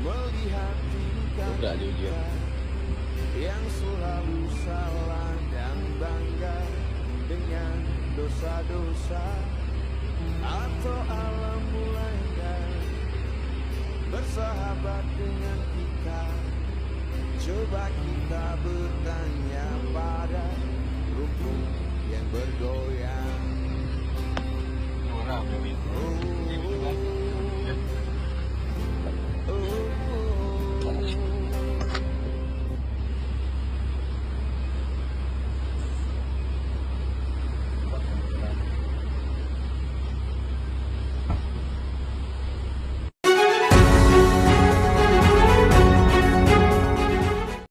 melihat tingkah kita yang selalu salah dan bangga dengan dosa-dosa, atau alam mulainya bersahabat dengan kita. Coba kita bertanya pada rumput yang bergoyang. Orang